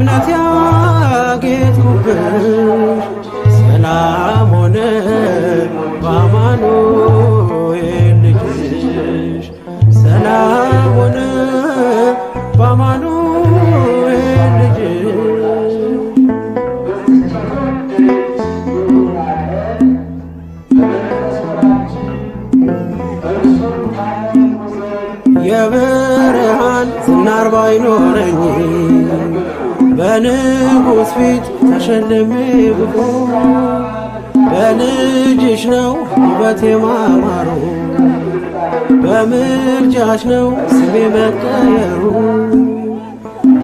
በእምነት ያጌጥኩብሽ ሰላም ሆነ በአማኑኤል ልጅሽ ሰላም ሆነ በአማኑኤል ልጅሽ የብርሃን ዝናር ባይኖረኝ በንጉሥ ፊት ተሸልሜ ብቆም በልጅሽ ነው ውበቴ ማማሩ በምልጃሽ ነው ስሜ መቀየሩ